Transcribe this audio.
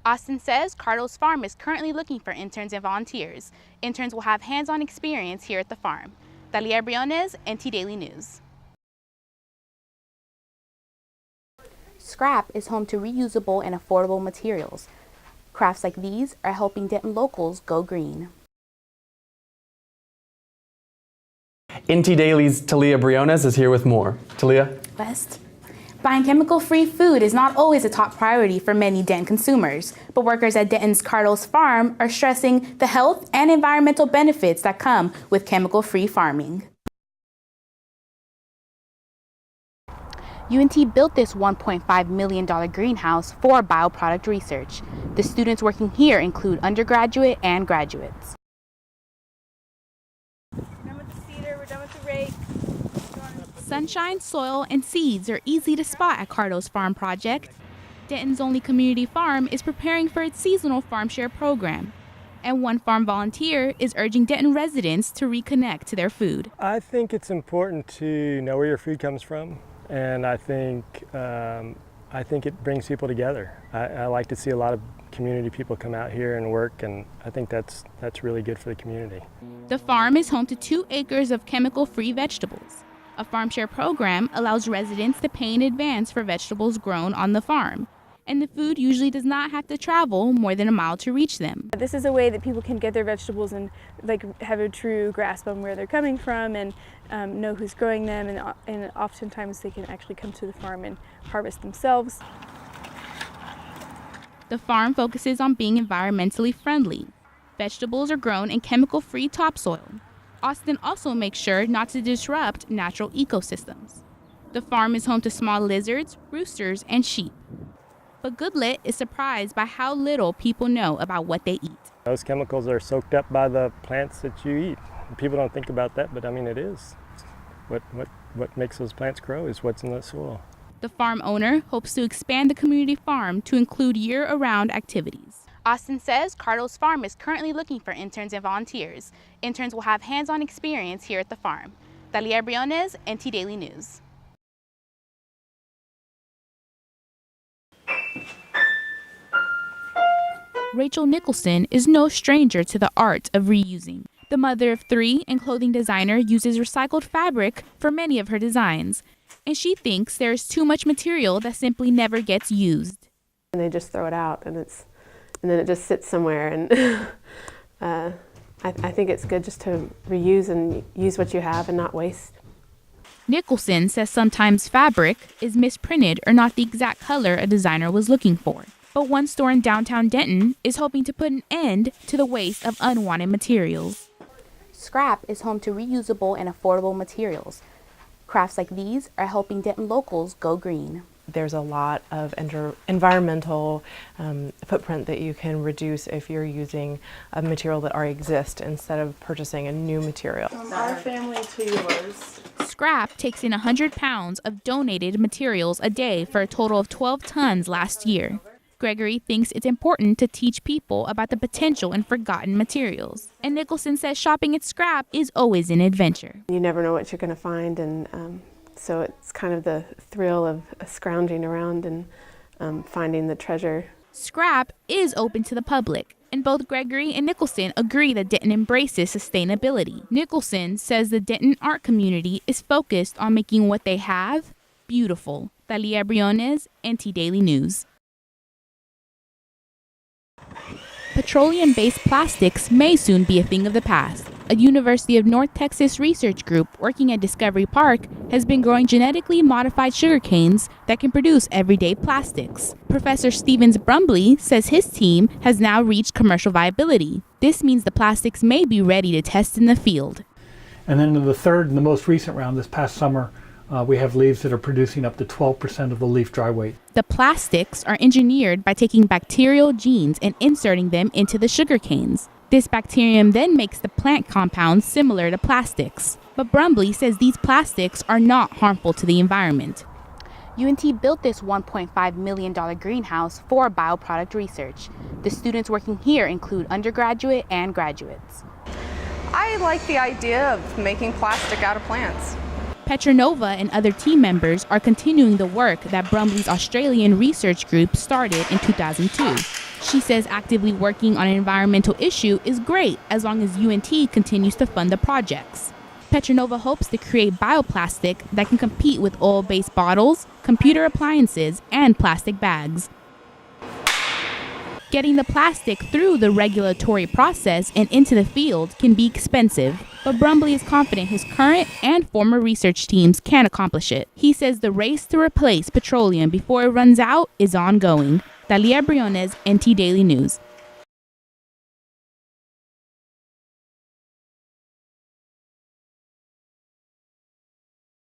Austin says Cardo's farm is currently looking for interns and volunteers. Interns will have hands-on experience here at the farm. Thalia Brionez, NT Daily News. Scrap is home to reusable and affordable materials. Crafts like these are helping Denton locals go green. NT Daily's Thalia Brionez is here with more. Thalia? West. Buying chemical-free food is not always a top priority for many Denton consumers, but workers at Denton's Cardo's farm are stressing the health and environmental benefits that come with chemical-free farming. UNT built this $1.5 million greenhouse for bioproduct research. The students working here include undergraduate and graduates. We're done with the seeder, we're done with the rake. Sunshine, soil, and seeds are easy to spot at Cardo's Farm Project. Denton's only community farm is preparing for its seasonal farm share program. And one farm volunteer is urging Denton residents to reconnect to their food. I think it's important to know where your food comes from. And I think it brings people together. I like to see a lot of community people come out here and work, and I think that's really good for the community. The farm is home to 2 acres of chemical-free vegetables. A farm share program allows residents to pay in advance for vegetables grown on the farm, and the food usually does not have to travel more than a mile to reach them. This is a way that people can get their vegetables and have a true grasp on where they're coming from and know who's growing them, and oftentimes they can actually come to the farm and harvest themselves. The farm focuses on being environmentally friendly. Vegetables are grown in chemical-free topsoil. Austin also makes sure not to disrupt natural ecosystems. The farm is home to small lizards, roosters, and sheep. But Goodlet is surprised by how little people know about what they eat. Those chemicals are soaked up by the plants that you eat. People don't think about that, but I mean it is. What makes those plants grow is what's in the soil. The farm owner hopes to expand the community farm to include year-round activities. Austin says Cardo's farm is currently looking for interns and volunteers. Interns will have hands-on experience here at the farm. Thalia Brionez, NT Daily News. Rachel Nicholson is no stranger to the art of reusing. The mother of 3 and clothing designer uses recycled fabric for many of her designs, and she thinks there is too much material that simply never gets used. And they just throw it out, and then it just sits somewhere. And I think it's good just to reuse and use what you have and not waste. Nicholson says sometimes fabric is misprinted or not the exact color a designer was looking for. But one store in downtown Denton is hoping to put an end to the waste of unwanted materials. Scrap is home to reusable and affordable materials. Crafts like these are helping Denton locals go green. There's a lot of environmental footprint that you can reduce if you're using a material that already exists instead of purchasing a new material. From our family to yours. Scrap takes in 100 pounds of donated materials a day for a total of 12 tons last year. Gregory thinks it's important to teach people about the potential in forgotten materials. And Nicholson says shopping at Scrap is always an adventure. You never know what you're going to find, and so it's kind of the thrill of scrounging around and finding the treasure. Scrap is open to the public, and both Gregory and Nicholson agree that Denton embraces sustainability. Nicholson says the Denton art community is focused on making what they have beautiful. Thalia Brionez, NT Daily News. Petroleum-based plastics may soon be a thing of the past. A University of North Texas research group working at Discovery Park has been growing genetically modified sugar canes that can produce everyday plastics. Professor Stevens Brumbley says his team has now reached commercial viability. This means the plastics may be ready to test in the field. And then in the third and the most recent round this past summer, we have leaves that are producing up to 12% of the leaf dry weight. The plastics are engineered by taking bacterial genes and inserting them into the sugar canes. This bacterium then makes the plant compounds similar to plastics. But Brumbley says these plastics are not harmful to the environment. UNT built this $1.5 million greenhouse for bioproduct research. The students working here include undergraduate and graduates. I like the idea of making plastic out of plants. Petronova and other team members are continuing the work that Brumbley's Australian research group started in 2002. She says actively working on an environmental issue is great as long as UNT continues to fund the projects. Petronova hopes to create bioplastic that can compete with oil-based bottles, computer appliances, and plastic bags. Getting the plastic through the regulatory process and into the field can be expensive, but Brumbley is confident his current and former research teams can accomplish it. He says the race to replace petroleum before it runs out is ongoing. Thalia Brionez, NT Daily News.